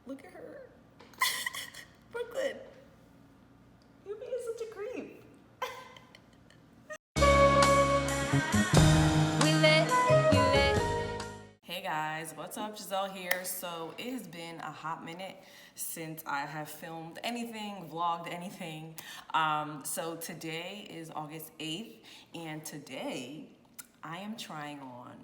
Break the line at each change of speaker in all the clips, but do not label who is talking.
Look at her. Brooklyn. You being such a creep. Hey guys, what's up? Giselle here. So it has been a hot minute since I have filmed anything, vlogged anything. So today is August 8th, and today I am trying on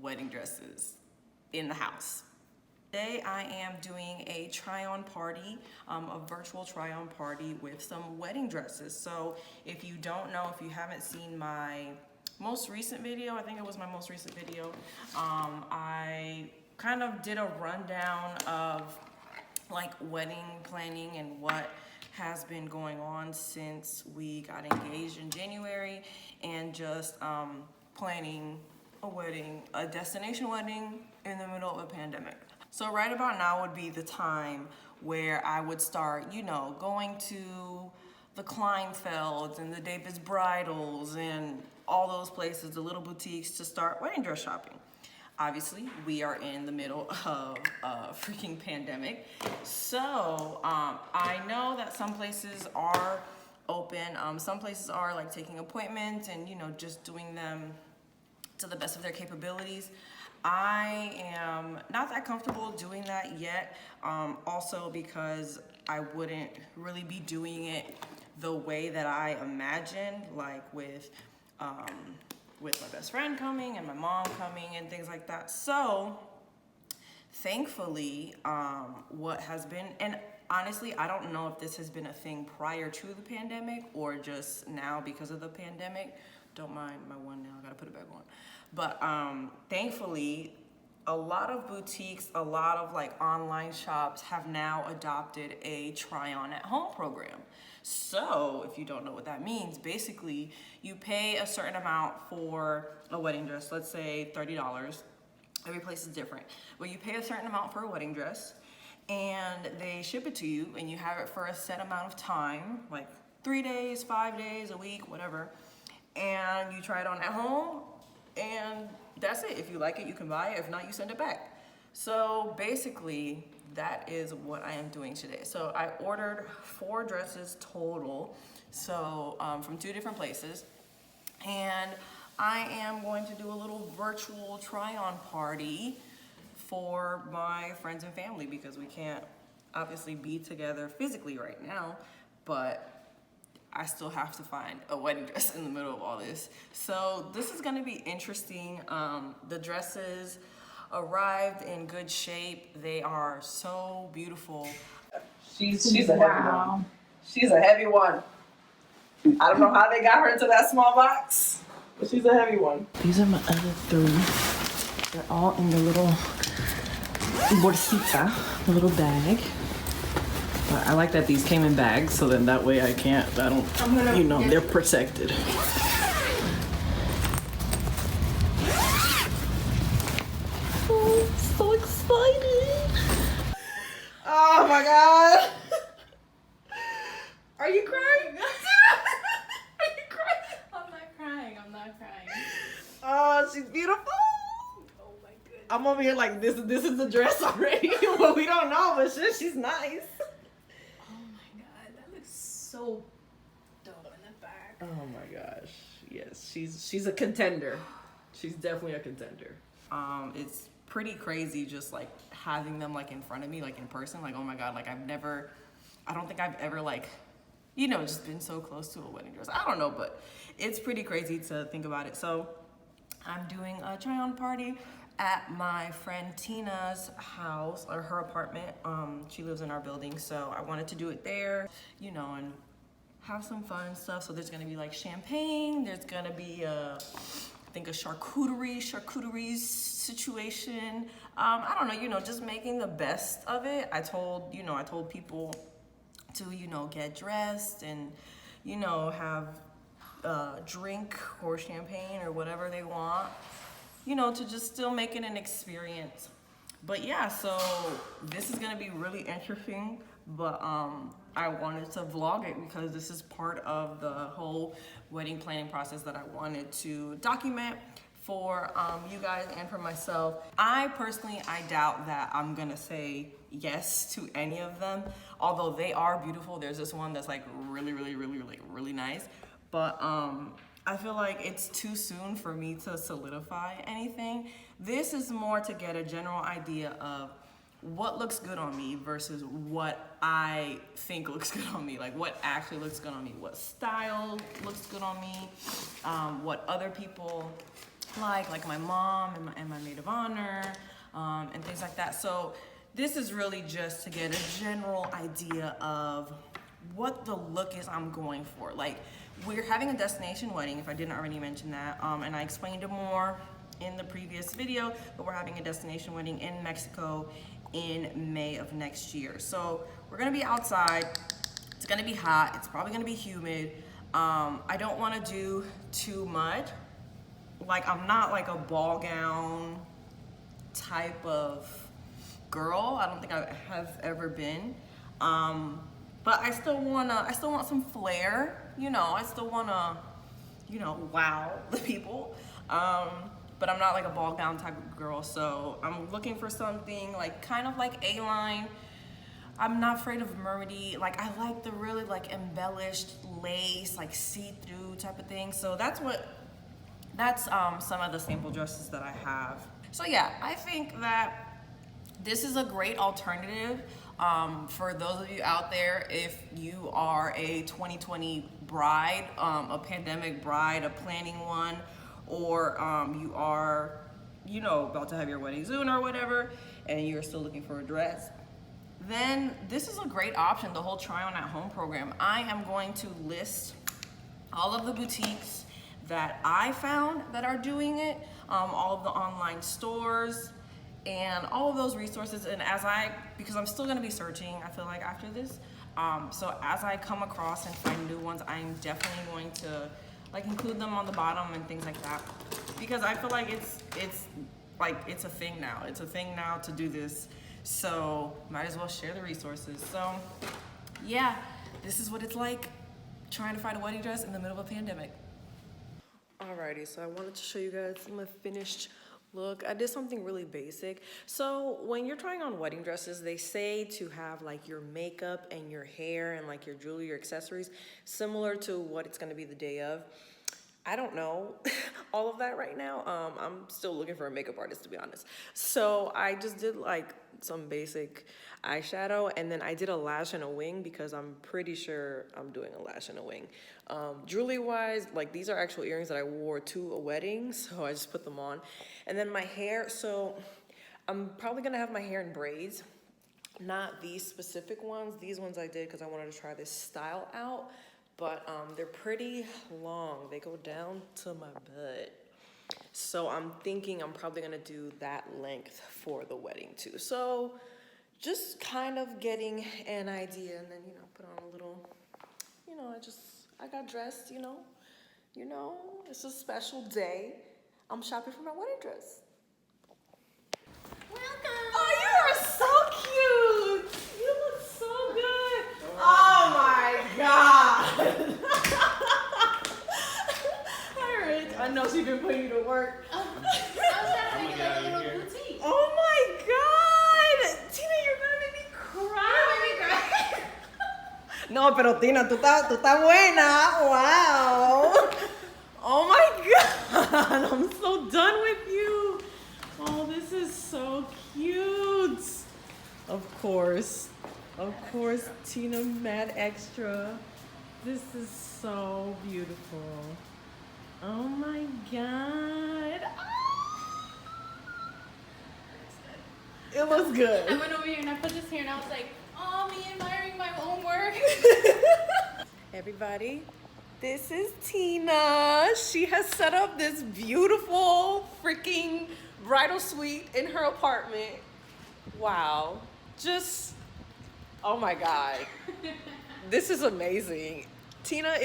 wedding dresses in the house. Today I am doing a try-on party, a virtual try-on party with some wedding dresses. So if you don't know, if you haven't seen my most recent video, I think it was my most recent video, I kind of did a rundown of like wedding planning and what has been going on since we got engaged in January, and just planning a wedding, a destination wedding in the middle of a pandemic. So right about now would be the time where I would start, you know, going to the Kleinfelds and the David's Bridals and all those places, the little boutiques, to start wedding dress shopping. Obviously, we are in the middle of a freaking pandemic. So I know that some places are open. Some places are like taking appointments and, you know, just doing them to the best of their capabilities. I am not that comfortable doing that yet, also because I wouldn't really be doing it the way that I imagined, like with my best friend coming and my mom coming and things like that. So thankfully, what has been, and honestly, I don't know if this has been a thing prior to the pandemic or just now because of the pandemic. Don't mind my one nail, I gotta put it back on. But thankfully, a lot of boutiques, a lot of like online shops have now adopted a try-on at home program. So if you don't know what that means, basically you pay a certain amount for a wedding dress, let's say $30. Every place is different, but you pay a certain amount for a wedding dress and they ship it to you and you have it for a set amount of time, like 3 days, 5 days, a week, whatever. And you try it on at home, and that's it. If you like it, you can buy it. If not, you send it back. So basically, that is what I am doing today. So I ordered 4 dresses total, so from 2 different places. And I am going to do a little virtual try-on party for my friends and family because we can't obviously be together physically right now, but I still have to find a wedding dress in the middle of all this. So this is gonna be interesting. The dresses arrived in good shape. They are so beautiful. She's a heavy one. She's a heavy one. I don't know how they got her into that small box, but she's a heavy one. These are my other 3. They're all in the little bolsita, the little bag. I like that these came in bags, so then that way you know, they're protected. Oh, I'm so excited. Oh my God. Are you crying? Are you crying?
I'm not crying.
Oh, she's beautiful.
Oh my goodness.
I'm over here like, this is the dress already. Well, we don't know, but shit, she's nice.
So dope in the back.
Oh my gosh. Yes, she's a contender. She's definitely a contender. It's pretty crazy just like having them like in front of me, like in person. Like, oh my God, like I don't think I've ever like, you know, just been so close to a wedding dress. I don't know, but it's pretty crazy to think about it. So I'm doing a try-on party at my friend Tina's house, or her apartment. She lives in our building, so I wanted to do it there, you know, and have some fun stuff. So there's gonna be like champagne, there's gonna be I think a charcuterie situation. I don't know, you know, just making the best of it. I told people to, you know, get dressed and, you know, have drink or champagne or whatever they want, you know, to just still make it an experience. But yeah, so this is gonna be really interesting, but I wanted to vlog it because this is part of the whole wedding planning process that I wanted to document for you guys and for myself. I personally, I doubt that I'm gonna say yes to any of them, although they are beautiful. There's this one that's like really nice, but I feel like it's too soon for me to solidify anything. This is more to get a general idea of what looks good on me versus what I think looks good on me. Like what actually looks good on me, what style looks good on me, what other people like my mom and my maid of honor, and things like that. So this is really just to get a general idea of what the look is I'm going for. Like we're having a destination wedding, if I didn't already mention that, and I explained it more in the previous video, but we're having a destination wedding in Mexico in May of next year. So we're gonna be outside, it's gonna be hot, it's probably gonna be humid. I don't wanna do too much. Like I'm not like a ball gown type of girl. I don't think I have ever been. But I still want some flair, you know. I still wanna, you know, wow the people. But I'm not like a ball gown type of girl, so I'm looking for something like kind of like A-line. I'm not afraid of mermaidy. Like I like the really like embellished lace, like see-through type of thing. So that's some of the sample dresses that I have. So yeah, I think that this is a great alternative for those of you out there if you are a 2020 bride, a pandemic bride, a planning one, or you are, you know, about to have your wedding soon or whatever, and you're still looking for a dress, then this is a great option, the whole try on at home program. I am going to list all of the boutiques that I found that are doing it, all of the online stores, and all of those resources. And because I'm still gonna be searching, I feel like after this, so as I come across and find new ones, I'm definitely going to like include them on the bottom and things like that, because I feel like it's a thing now. It's a thing now to do this, so might as well share the resources. So yeah, this is what it's like trying to find a wedding dress in the middle of a pandemic. Alrighty, so I wanted to show you guys my finished look. I did something really basic. So when you're trying on wedding dresses, they say to have like your makeup and your hair and like your jewelry, your accessories, similar to what it's gonna be the day of. I don't know all of that right now. I'm still looking for a makeup artist, to be honest. So I just did like some basic eyeshadow, and then I did a lash and a wing because I'm pretty sure I'm doing a lash and a wing. Jewelry wise, like these are actual earrings that I wore to a wedding, so I just put them on. And then my hair, so I'm probably gonna have my hair in braids. Not these specific ones. These ones I did because I wanted to try this style out. But they're pretty long. They go down to my butt. So I'm thinking I'm probably gonna do that length for the wedding too. So just kind of getting an idea, and then, you know, put on a little, you know, I got dressed, you know, it's a special day. I'm shopping for my wedding dress.
Welcome.
Oh, you are so cute. You look so good. Oh my God. All right. I know she's been putting you to work.
I was trying to make it like a little boutique.
Oh my God. Tina, you're gonna make me cry. No, pero Tina, tú estás buena. Wow. Oh my God. I'm so done with you. Oh, this is so cute. Of course, Tina Mad Extra. This is so beautiful. Oh my God. It looks good.
I went over here and I put this here and I was like, oh, me admiring my own work.
Everybody, this is Tina. She has set up this beautiful freaking bridal suite in her apartment. Wow. Just, oh my God. This is amazing. Tina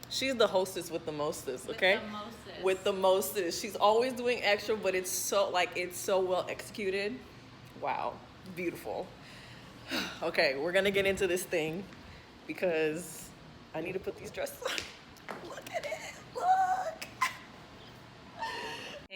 she's the hostess with the mostest, okay? With the mostest. She's always doing extra, but it's so well executed. Wow, beautiful. Okay, we're gonna get into this thing because I need to put these dresses on. Look at it, look.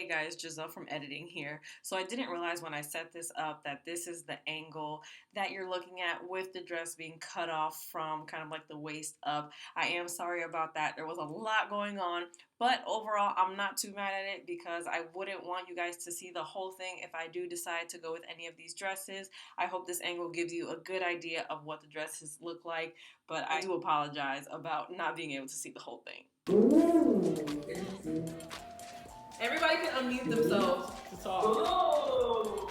Hey guys, Giselle from editing here. So I didn't realize when I set this up that this is the angle that you're looking at with the dress being cut off from kind of like the waist up. I am sorry about that. There was a lot going on, but overall I'm not too mad at it because I wouldn't want you guys to see the whole thing if I do decide to go with any of these dresses. I hope this angle gives you a good idea of what the dresses look like, but I do apologize about not being able to see the whole thing. Everybody can unmute themselves to talk. Oh,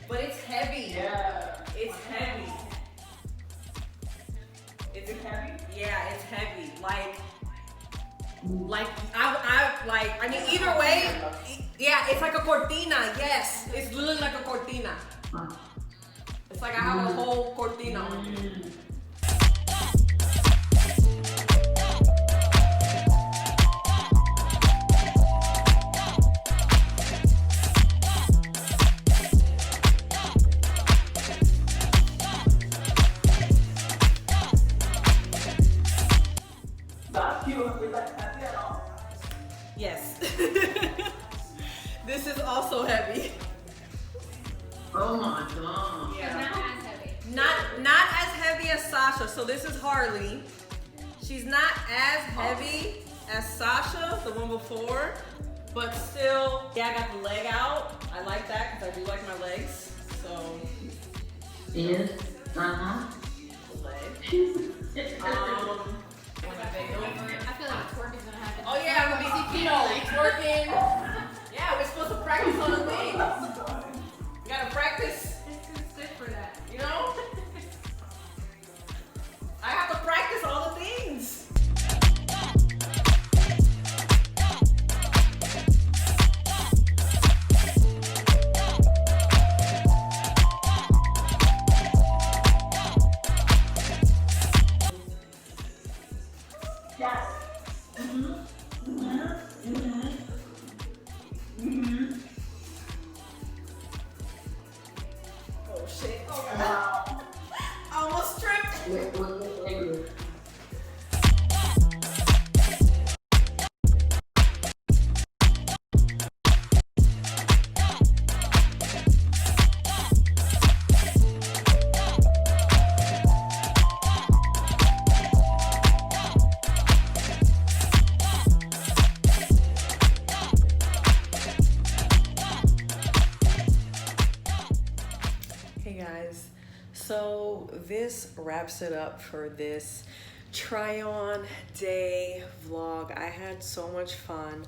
but it's heavy. Yeah. It's heavy. Is it heavy? Yeah, it's heavy. I mean, either way, yeah, it's like a cortina. Yes, it's literally like a cortina. It's like I have a whole cortina on it. Yes. This is also heavy.
Oh my god.
Yeah. Not as heavy.
Not as heavy as Sasha. So this is Harley. She's not as heavy as Sasha, the one before, but still, yeah, I got the leg out. I like that because I do like my legs. So
Yes.
the leg.
I feel like twerk is gonna happen.
Oh yeah, I'm gonna be, twerking. Yeah, we're supposed to practice on the things. We gotta practice,
It's too stiff for that.
you know? I have to practice all the things.
Yes.
Oh shit. Oh god. I almost tripped. Hey guys, so this wraps it up for this try on day vlog. I had so much fun.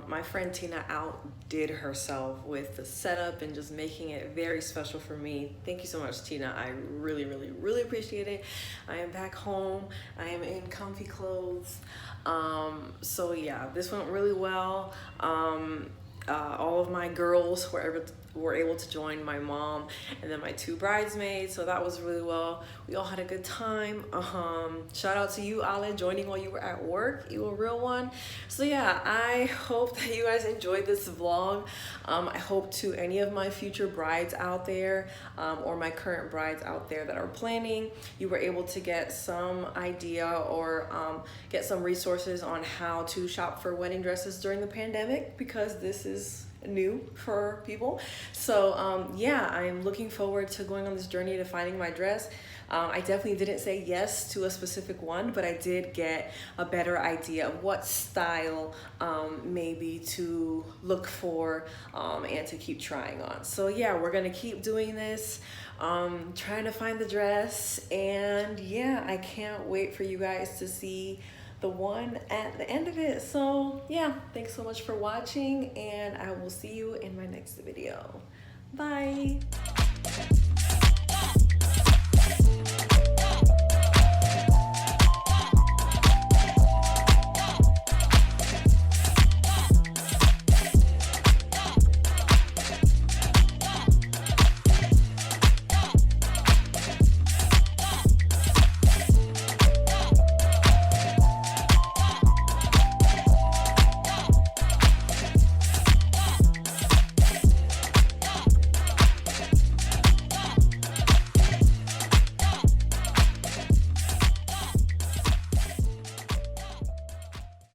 My friend Tina outdid herself with the setup and just making it very special for me. Thank you so much, Tina. I really, really, really appreciate it. I am back home. I am in comfy clothes. So yeah, this went really well. All of my girls were able to join, my mom and then my two bridesmaids, so that was really well. We all had a good time. Shout out to you, Ale, joining while you were at work. You a real one. So yeah, I hope that you guys enjoyed this vlog. I hope to any of my future brides out there, or my current brides out there that are planning, you were able to get some idea or get some resources on how to shop for wedding dresses during the pandemic, because this is new for people. So yeah, I'm looking forward to going on this journey to finding my dress. I definitely didn't say yes to a specific one, but I did get a better idea of what style maybe to look for and to keep trying on. So yeah, we're gonna keep doing this, trying to find the dress, and yeah, I can't wait for you guys to see the one at the end of it. So yeah, thanks so much for watching, and I will see you in my next video. Bye.